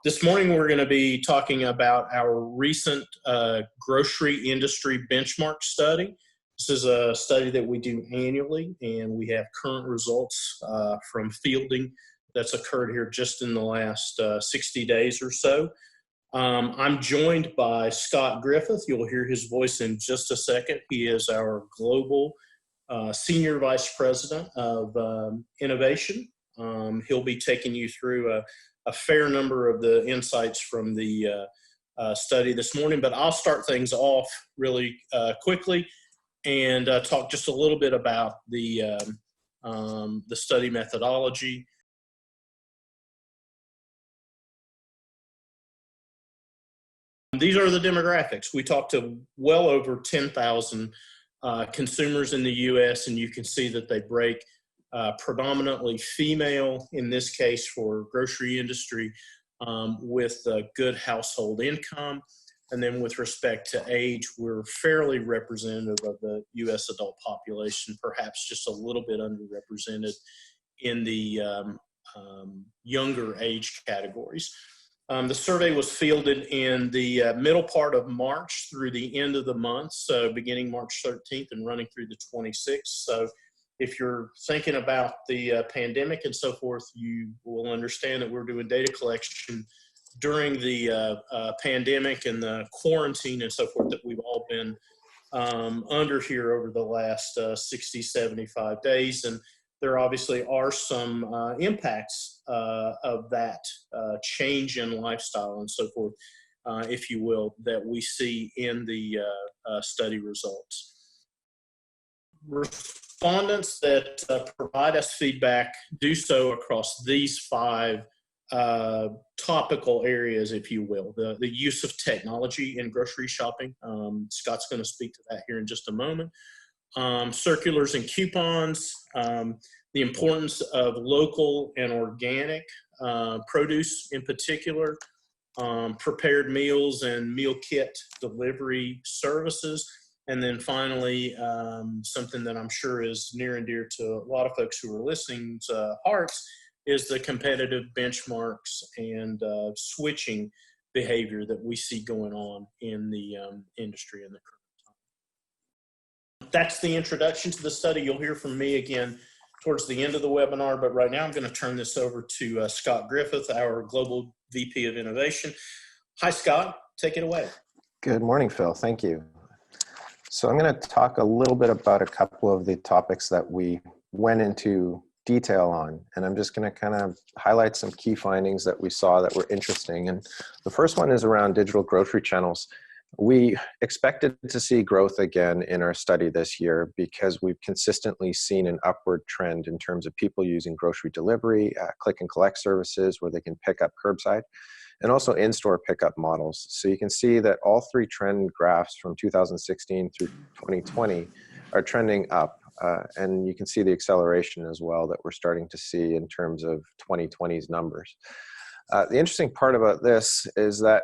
This morning, we're going to be talking about our recent grocery industry benchmark study. This is a study that we do annually, and we have current results from fielding that's occurred here just in the last 60 days or so. I'm joined by Scott Griffith. You'll hear his voice in just a second. He is our global Senior Vice President of Innovation. He'll be taking you through a fair number of the insights from the study this morning, but I'll start things off really quickly and talk just a little bit about the study methodology. These are the demographics. We talked to well over 10,000 consumers in the U.S., and you can see that they break predominantly female, in this case for grocery industry, with good household income. And then with respect to age, we're fairly representative of the U.S. adult population, perhaps just a little bit underrepresented in the younger age categories. The survey was fielded in the middle part of March through the end of the month, so beginning March 13th and running through the 26th. So if you're thinking about the pandemic and so forth, you will understand that we're doing data collection during the pandemic and the quarantine and so forth that we've all been under here over the last 60, 75 days. And there obviously are some impacts of that change in lifestyle and so forth, if you will, that we see in the study results. Respondents that provide us feedback do so across these 5 topical areas, if you will. The use of technology in grocery shopping. Scott's going to speak to that here in just a moment. Circulars and coupons, the importance of local and organic produce in particular, prepared meals and meal kit delivery services, and then finally, something that I'm sure is near and dear to a lot of folks who are listening's hearts is the competitive benchmarks and switching behavior that we see going on in the industry in the current time. That's the introduction to the study. You'll hear from me again towards the end of the webinar, but right now I'm going to turn this over to Scott Griffith, our Global VP of Innovation. Hi, Scott. Take it away. Good morning, Phil. Thank you. So I'm going to talk a little bit about a couple of the topics that we went into detail on, and I'm just going to kind of highlight some key findings that we saw that were interesting. And the first one is around digital grocery channels. We expected to see growth again in our study this year because we've consistently seen an upward trend in terms of people using grocery delivery, click and collect services where they can pick up curbside, and also in-store pickup models. So you can see that all 3 trend graphs from 2016 through 2020 are trending up. And you can see the acceleration as well that we're starting to see in terms of 2020's numbers. The interesting part about this is that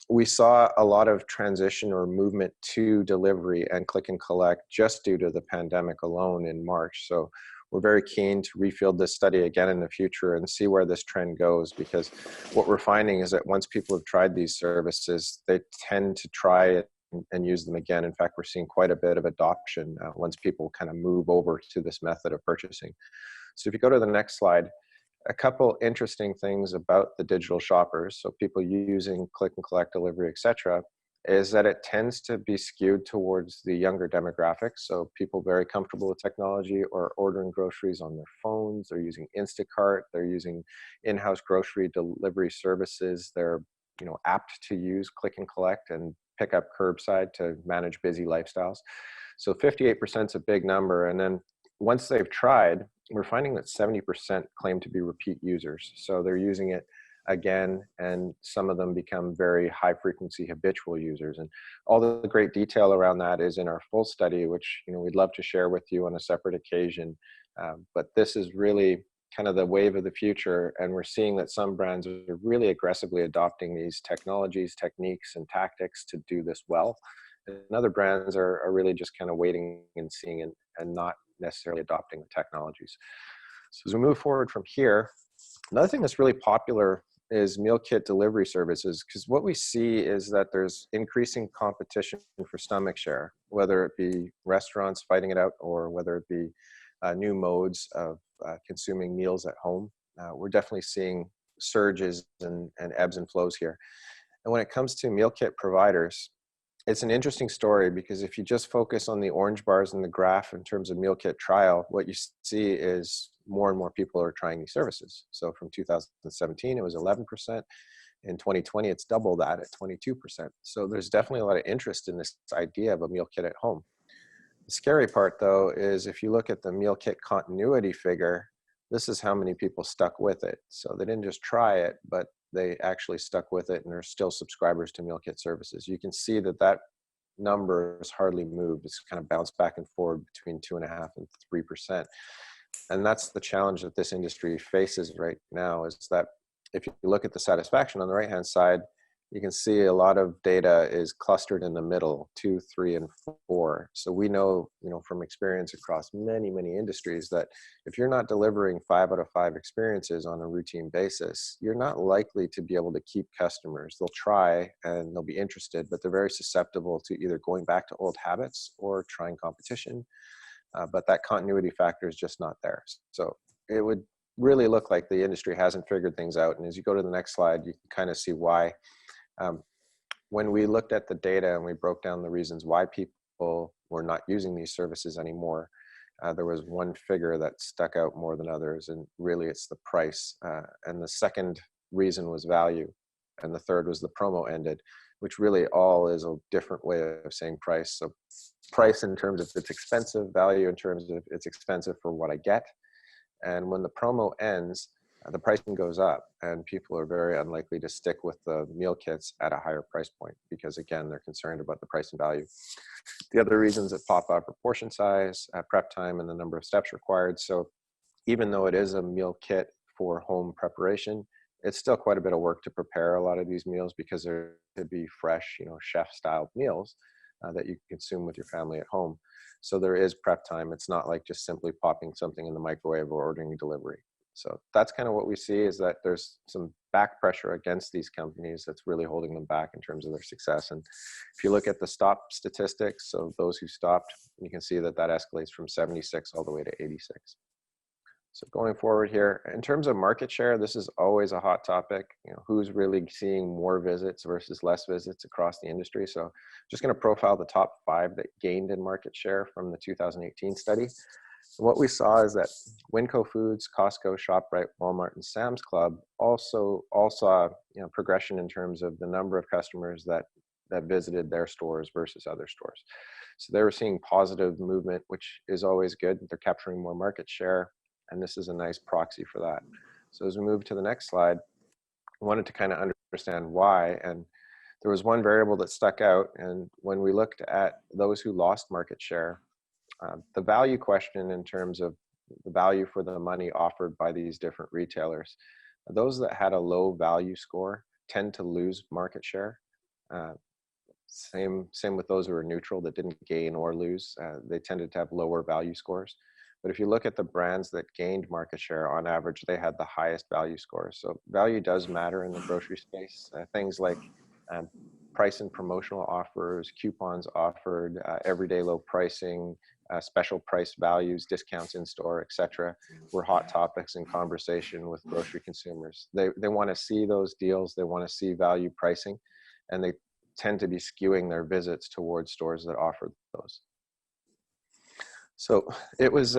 we saw a lot of transition or movement to delivery and click and collect just due to the pandemic alone in March. So we're very keen to refield this study again in the future and see where this trend goes, because what we're finding is that once people have tried these services, they tend to try it and use them again. In fact, we're seeing quite a bit of adoption once people kind of move over to this method of purchasing. So if you go to the next slide, a couple interesting things about the digital shoppers, so people using click and collect, delivery, etc., is that it tends to be skewed towards the younger demographics. So people very comfortable with technology or ordering groceries on their phones. They're using Instacart. They're using in-house grocery delivery services. They're apt to use click and collect and pick up curbside to manage busy lifestyles. So 58% is a big number. And then once they've tried, we're finding that 70% claim to be repeat users. So they're using it again, and some of them become very high frequency habitual users. And all the great detail around that is in our full study, which we'd love to share with you on a separate occasion. But this is really kind of the wave of the future, and we're seeing that some brands are really aggressively adopting these technologies, techniques, and tactics to do this well. And other brands are really just kind of waiting and seeing and not necessarily adopting the technologies. So as we move forward from here, another thing that's really popular is meal kit delivery services, because what we see is that there's increasing competition for stomach share, whether it be restaurants fighting it out or whether it be new modes of consuming meals at home. We're definitely seeing surges and ebbs and flows here. And when it comes to meal kit providers, it's an interesting story, because if you just focus on the orange bars in the graph in terms of meal kit trial, what you see is more and more people are trying these services. So from 2017, it was 11%. In 2020, it's double that at 22%. So there's definitely a lot of interest in this idea of a meal kit at home. The scary part, though, is if you look at the meal kit continuity figure, this is how many people stuck with it. So they didn't just try it, but they actually stuck with it, and are still subscribers to meal kit services. You can see that that number has hardly moved. It's kind of bounced back and forward between 2.5% and 3%. And that's the challenge that this industry faces right now, is that if you look at the satisfaction on the right-hand side, you can see a lot of data is clustered in the middle, 2, 3, and 4. So we know, from experience across many, many industries, that if you're not delivering 5 out of 5 experiences on a routine basis, you're not likely to be able to keep customers. They'll try and they'll be interested, but they're very susceptible to either going back to old habits or trying competition. But that continuity factor is just not there. So it would really look like the industry hasn't figured things out. And as you go to the next slide, you can kind of see why. When we looked at the data and we broke down the reasons why people were not using these services anymore, there was one figure that stuck out more than others, and really it's the price. And the second reason was value, and the third was the promo ended, which really all is a different way of saying price. So price in terms of it's expensive, value in terms of it's expensive for what I get. And when the promo ends, the pricing goes up, and people are very unlikely to stick with the meal kits at a higher price point, because again, they're concerned about the price and value. The other reasons that pop up are portion size, prep time, and the number of steps required. So even though it is a meal kit for home preparation, it's still quite a bit of work to prepare a lot of these meals, because they're to be fresh, chef-styled meals that you can consume with your family at home. So there is prep time. It's not like just simply popping something in the microwave or ordering a delivery. So that's kind of what we see, is that there's some back pressure against these companies that's really holding them back in terms of their success. And if you look at the stop statistics, so those who stopped, you can see that that escalates from 76 all the way to 86. So going forward here, in terms of market share, this is always a hot topic. Who's really seeing more visits versus less visits across the industry. So I'm just going to profile the top 5 that gained in market share from the 2018 study. What we saw is that Winco Foods, Costco, ShopRite, Walmart, and Sam's Club all saw progression in terms of the number of customers that visited their stores versus other stores. So they were seeing positive movement, which is always good. They're capturing more market share, and this is a nice proxy for that. So as we move to the next slide, I wanted to kind of understand why, and there was one variable that stuck out, and when we looked at those who lost market share, the value question in terms of the value for the money offered by these different retailers, those that had a low value score tend to lose market share. Same with those who are neutral, that didn't gain or lose. They tended to have lower value scores. But if you look at the brands that gained market share, on average, they had the highest value scores. So value does matter in the grocery space. Things like price and promotional offers, coupons offered, everyday low pricing, special price values, discounts in store, etc., were hot topics in conversation with grocery consumers. They want to see those deals, they want to see value pricing, and they tend to be skewing their visits towards stores that offer those. So it was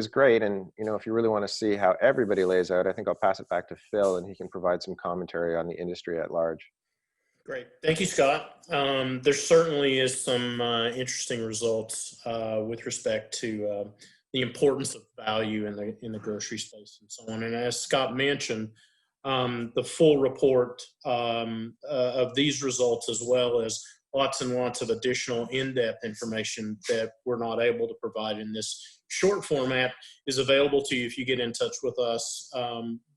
great, and if you really want to see how everybody lays out, I think I'll pass it back to Phil, and he can provide some commentary on the industry at large. Great. Thank you, Scott. There certainly is some interesting results with respect to the importance of value in the grocery space and so on. And as Scott mentioned, the full report of these results, as well as lots and lots of additional in-depth information that we're not able to provide in this short format, is available to you if you get in touch with us.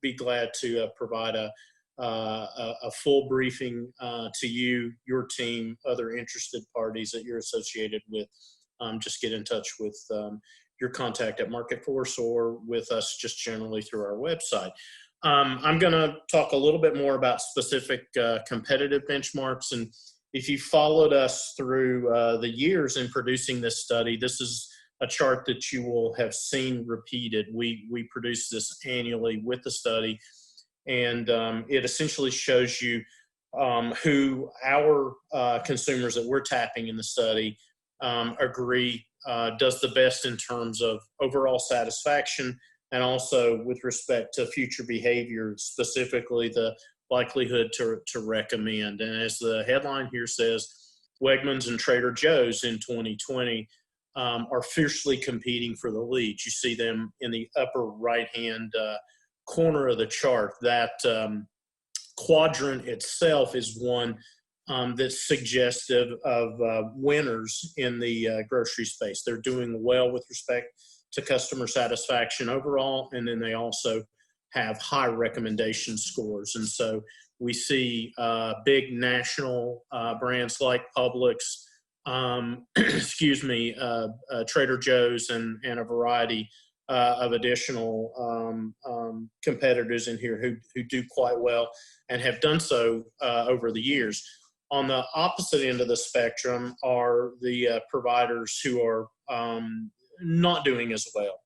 Be glad to provide a full briefing to you, your team, other interested parties that you're associated with. Just get in touch with your contact at MarketForce or with us just generally through our website. I'm going to talk a little bit more about specific competitive benchmarks. And if you followed us through the years in producing this study, this is a chart that you will have seen repeated. We produce this annually with the study, and it essentially shows you who our consumers that we're tapping in the study agree does the best in terms of overall satisfaction, and also with respect to future behavior, specifically the likelihood to recommend. And as the headline here says, Wegmans and Trader Joe's in 2020 are fiercely competing for the lead. You see them in the upper right-hand corner of the chart. That quadrant itself is one that's suggestive of winners in the grocery space. They're doing well with respect to customer satisfaction overall, and then they also have high recommendation scores. And so we see big national brands like Publix, Trader Joe's, and a variety of additional competitors in here who do quite well and have done so over the years. On the opposite end of the spectrum are the providers who are not doing as well,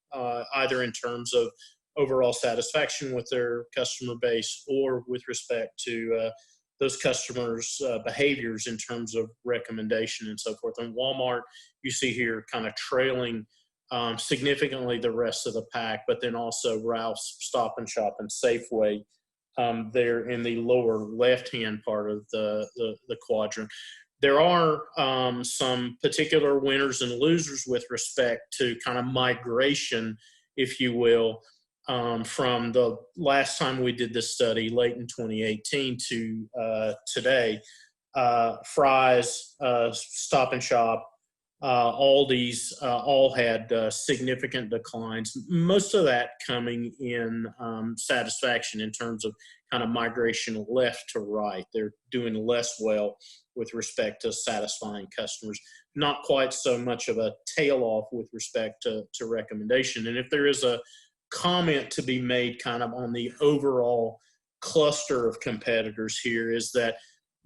either in terms of overall satisfaction with their customer base or with respect to those customers' behaviors in terms of recommendation and so forth. And Walmart, you see here, kind of trailing significantly the rest of the pack, but then also Ralph's, Stop and Shop, and Safeway there in the lower left-hand part of the quadrant. There are some particular winners and losers with respect to kind of migration, if you will, from the last time we did this study, late in 2018, to today. Fry's, Stop and Shop, Aldi's all had significant declines, most of that coming in satisfaction in terms of kind of migration left to right. They're doing less well with respect to satisfying customers, not quite so much of a tail off with respect to recommendation. And if there is a comment to be made kind of on the overall cluster of competitors here, is that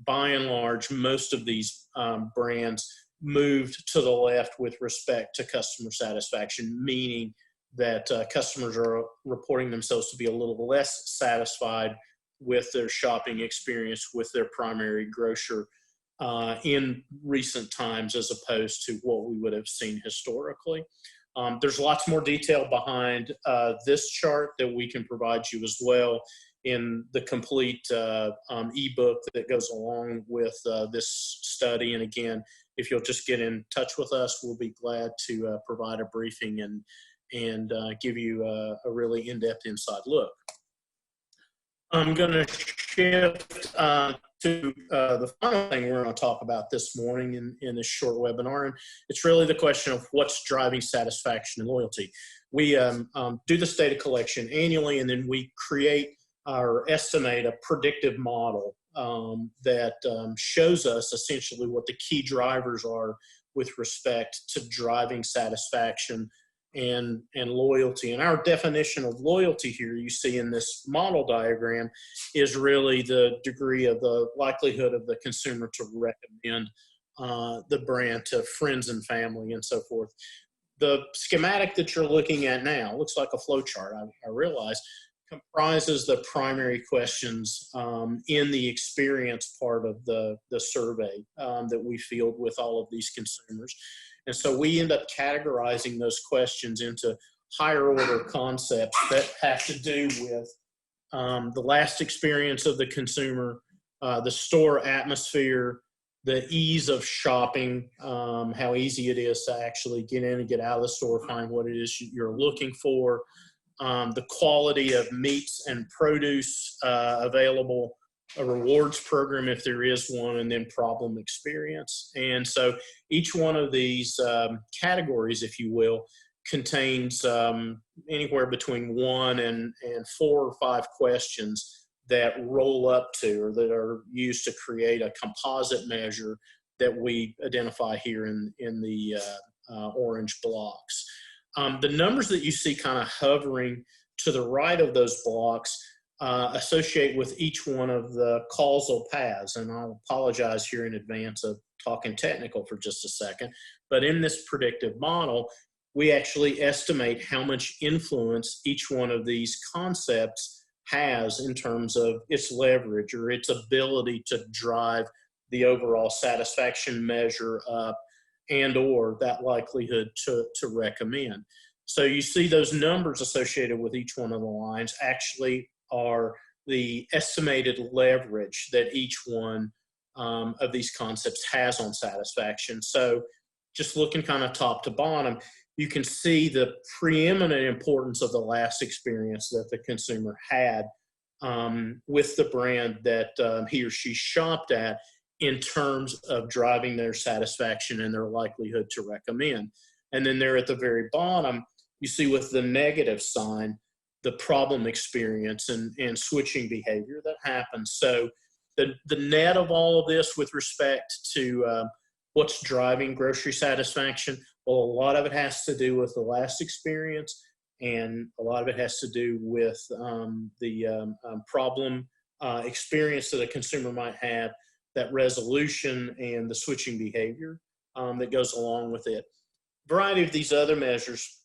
by and large, most of these brands moved to the left with respect to customer satisfaction, meaning that customers are reporting themselves to be a little less satisfied with their shopping experience with their primary grocer in recent times, as opposed to what we would have seen historically. There's lots more detail behind this chart that we can provide you as well in the complete ebook that goes along with this study. And again, if you'll just get in touch with us, we'll be glad to provide a briefing and give you a really in-depth inside look. I'm going to shift to the final thing we're going to talk about this morning in this short webinar, and it's really the question of what's driving satisfaction and loyalty. We do this data collection annually, and then we create or estimate a predictive model that shows us essentially what the key drivers are with respect to driving satisfaction and loyalty. And our definition of loyalty here, you see in this model diagram, is really the degree of the likelihood of the consumer to recommend the brand to friends and family and so forth. The schematic that you're looking at now looks like a flow chart, I realize, comprises the primary questions in the experience part of the survey that we field with all of these consumers. And so we end up categorizing those questions into higher order concepts that have to do with the last experience of the consumer, the store atmosphere, the ease of shopping, how easy it is to actually get in and get out of the store, find what it is you're looking for, the quality of meats and produce available, a rewards program if there is one, and then problem experience. And so each one of these categories, if you will, contains anywhere between 1 and 4 or 5 questions that roll up to, or that are used to create a composite measure that we identify here in the orange blocks. The numbers that you see kind of hovering to the right of those blocks associate with each one of the causal paths. And I apologize here in advance of talking technical for just a second. But in this predictive model, we actually estimate how much influence each one of these concepts has in terms of its leverage or its ability to drive the overall satisfaction measure up and or that likelihood to recommend. So you see those numbers associated with each one of the lines actually are the estimated leverage that each one of these concepts has on satisfaction. So just looking kind of top to bottom, you can see the preeminent importance of the last experience that the consumer had with the brand that he or she shopped at in terms of driving their satisfaction and their likelihood to recommend. And then there at the very bottom, you see with the negative sign, the problem experience and switching behavior that happens. So the net of all of this with respect to what's driving grocery satisfaction, well, a lot of it has to do with the last experience, and a lot of it has to do with the problem experience that a consumer might have, that resolution and the switching behavior that goes along with it. A variety of these other measures,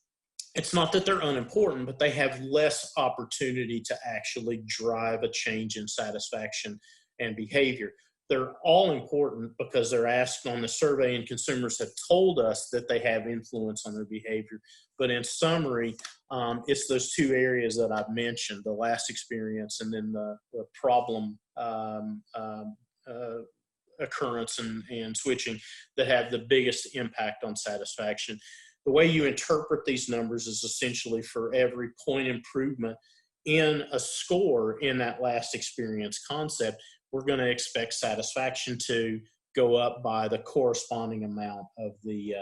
it's not that they're unimportant, but they have less opportunity to actually drive a change in satisfaction and behavior. They're all important because they're asked on the survey, and consumers have told us that they have influence on their behavior. But in summary, it's those two areas that I've mentioned, the last experience and then the problem occurrence and switching, that have the biggest impact on satisfaction. The way you interpret these numbers is essentially for every point improvement in a score in that last experience concept, we're going to expect satisfaction to go up by the corresponding amount of the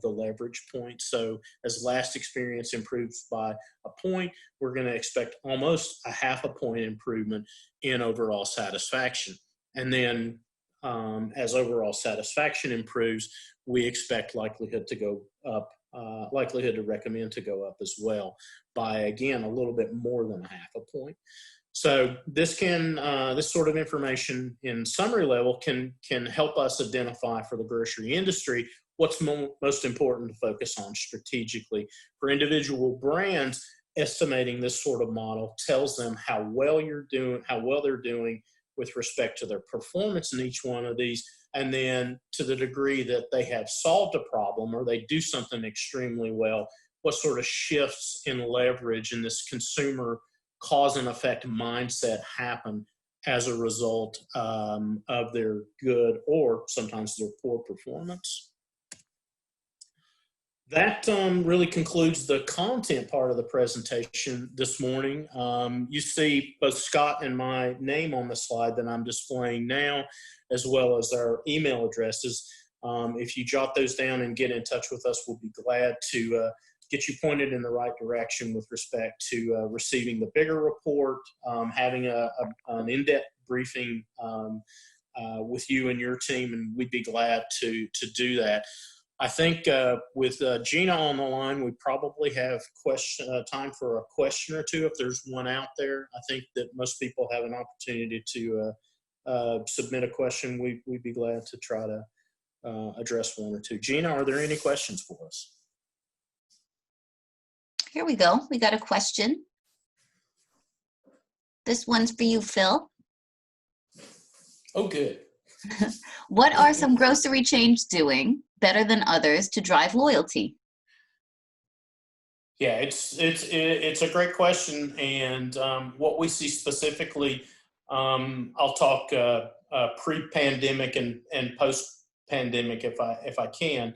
leverage point. So as last experience improves by a point, we're going to expect almost a half a point improvement in overall satisfaction. And then as overall satisfaction improves, we expect likelihood to go up, likelihood to recommend to go up as well by, again, a little bit more than a half a point. So this can, this sort of information in summary level can help us identify for the grocery industry what's most important to focus on strategically. For individual brands, estimating this sort of model tells them how well you're doing, how well they're doing with respect to their performance in each one of these, and then to the degree that they have solved a problem or they do something extremely well, what sort of shifts in leverage in this consumer cause and effect mindset happen as a result of their good or sometimes their poor performance. That really concludes the content part of the presentation this morning. You see both Scott and my name on the slide that I'm displaying now, as well as our email addresses. If you jot those down and get in touch with us, we'll be glad to get you pointed in the right direction with respect to receiving the bigger report, having an in-depth briefing with you and your team, and we'd be glad to do that. I think with Gina on the line, we probably have time for a question or two if there's one out there. I think that most people have an opportunity to submit a question. We'd be glad to try to address one or two. Gina, are there any questions for us? Here we go. We got a question. This one's for you, Phil. Oh, good. What are some grocery chains doing better than others to drive loyalty? Yeah, it's a great question, and what we see specifically, I'll talk pre-pandemic and post-pandemic if I can.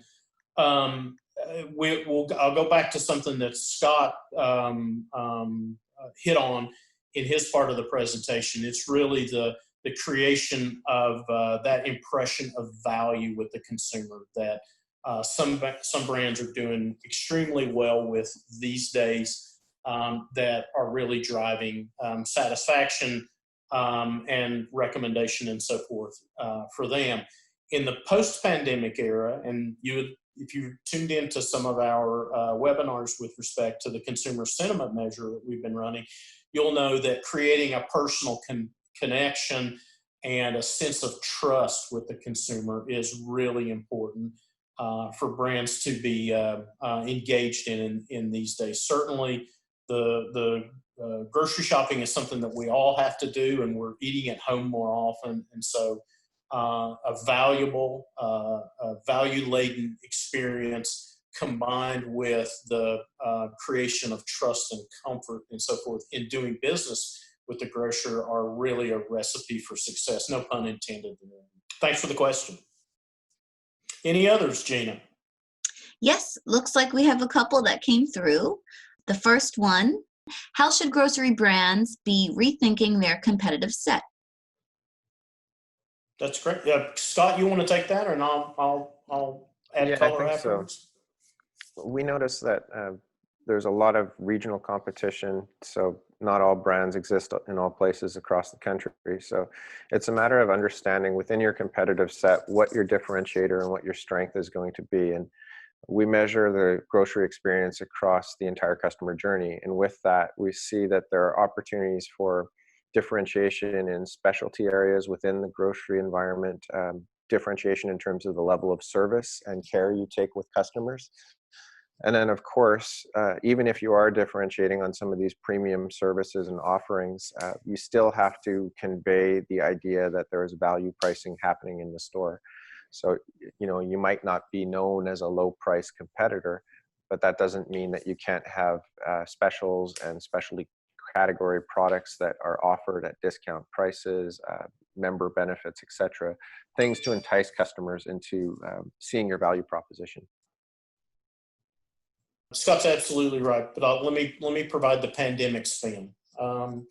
I'll go back to something that Scott hit on in his part of the presentation. It's really the creation of that impression of value with the consumer that some brands are doing extremely well with these days, that are really driving satisfaction and recommendation and so forth for them. In the post-pandemic era, and you had if you tuned into some of our webinars with respect to the consumer sentiment measure that we've been running, you'll know that creating a personal connection and a sense of trust with the consumer is really important for brands to be engaged in these days. Certainly, the grocery shopping is something that we all have to do, and we're eating at home more often, and so a valuable, value-laden experience combined with the creation of trust and comfort and so forth in doing business with the grocer are really a recipe for success. No pun intended. Thanks for the question. Any others, Gina? Yes, looks like we have a couple that came through. The first one, how should grocery brands be rethinking their competitive set? That's great. Scott, you want to take that, or I'll add color afterwards? So. We noticed that there's a lot of regional competition, so not all brands exist in all places across the country. So it's a matter of understanding within your competitive set what your differentiator and what your strength is going to be. And we measure the grocery experience across the entire customer journey. And with that, we see that there are opportunities for differentiation in specialty areas within the grocery environment, differentiation in terms of the level of service and care you take with customers. And then, of course, even if you are differentiating on some of these premium services and offerings, you still have to convey the idea that there is value pricing happening in the store. So, you might not be known as a low price competitor, but that doesn't mean that you can't have specials and specialty category products that are offered at discount prices, member benefits, etc. Things to entice customers into seeing your value proposition. Scott's absolutely right, but let me provide the pandemic spin to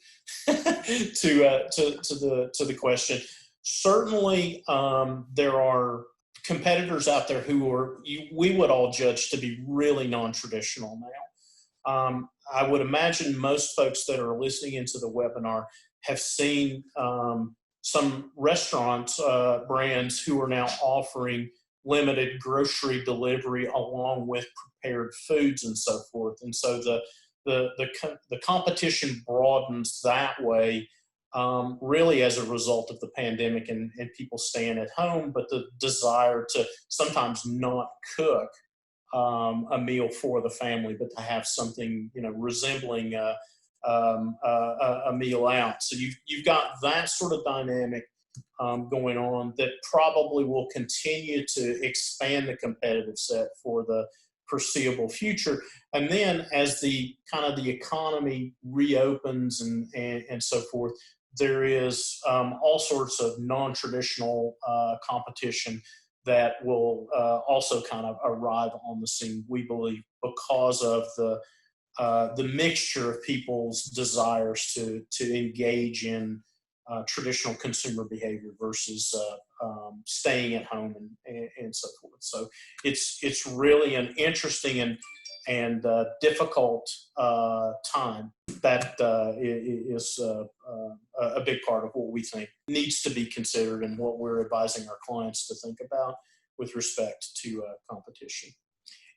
the question. Certainly, there are competitors out there who we would all judge to be really non-traditional now. I would imagine most folks that are listening into the webinar have seen some restaurant brands who are now offering limited grocery delivery along with prepared foods and so forth. And so the competition broadens that way, really as a result of the pandemic and people staying at home, but the desire to sometimes not cook a meal for the family, but to have something resembling a meal out. So you've got that sort of dynamic going on that probably will continue to expand the competitive set for the foreseeable future. And then as the economy reopens and so forth, there is all sorts of non-traditional competition that will also kind of arrive on the scene, we believe, because of the mixture of people's desires to engage in traditional consumer behavior versus staying at home and so forth. So it's really an interesting and difficult time that is a big part of what we think needs to be considered and what we're advising our clients to think about with respect to competition.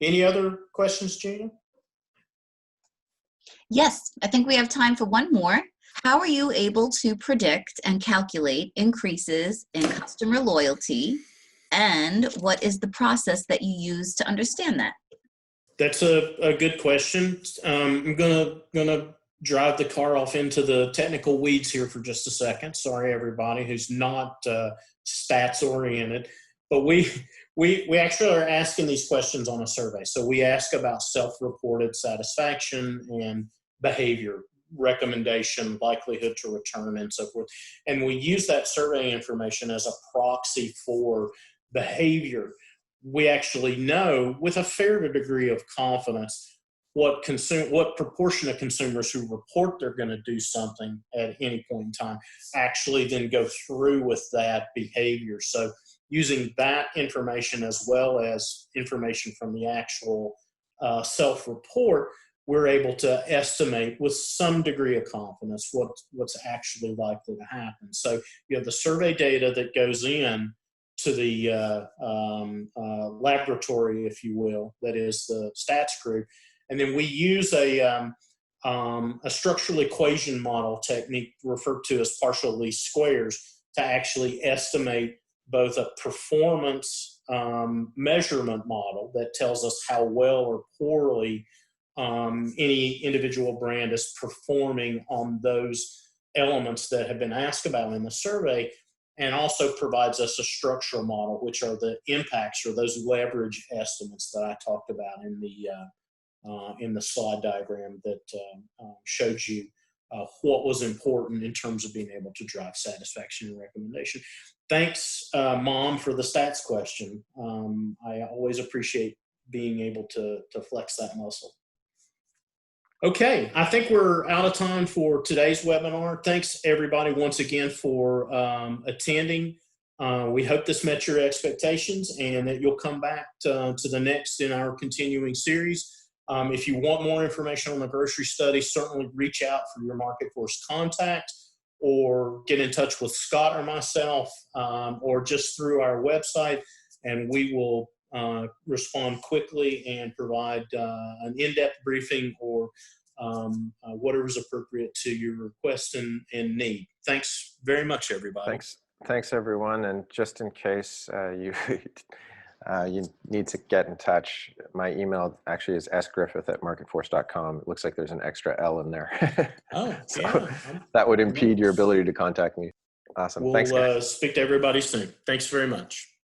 Any other questions, Gina? Yes, I think we have time for one more. How are you able to predict and calculate increases in customer loyalty? And what is the process that you use to understand that? That's a good question. I'm gonna drive the car off into the technical weeds here for just a second. Sorry, everybody who's not stats oriented, but we actually are asking these questions on a survey. So we ask about self-reported satisfaction and behavior, recommendation, likelihood to return, and so forth. And we use that survey information as a proxy for behavior. We actually know with a fair degree of confidence what proportion of consumers who report they're going to do something at any point in time actually then go through with that behavior. So using that information as well as information from the actual self-report, we're able to estimate with some degree of confidence what's actually likely to happen. So you have the survey data that goes in, to the laboratory, if you will, that is the stats group. And then we use a structural equation model technique referred to as partial least squares to actually estimate both a performance measurement model that tells us how well or poorly any individual brand is performing on those elements that have been asked about in the survey, and also provides us a structural model, which are the impacts or those leverage estimates that I talked about in the slide diagram that showed you what was important in terms of being able to drive satisfaction and recommendation. Thanks, Mom, for the stats question. I always appreciate being able to flex that muscle. Okay, I think we're out of time for today's webinar. Thanks, everybody, once again for attending. We hope this met your expectations and that you'll come back to the next in our continuing series. If you want more information on the grocery study, certainly reach out for your market force contact, or get in touch with Scott or myself, or just through our website, and we will respond quickly and provide an in-depth briefing or whatever is appropriate to your request and need. Thanks very much, everybody. Thanks everyone. And just in case you need to get in touch, my email actually is sgriffith@marketforce.com. It looks like there's an extra L in there. Oh, so yeah. that would impede your ability to contact me. Awesome. Thanks, guys. We'll speak to everybody soon. Thanks very much.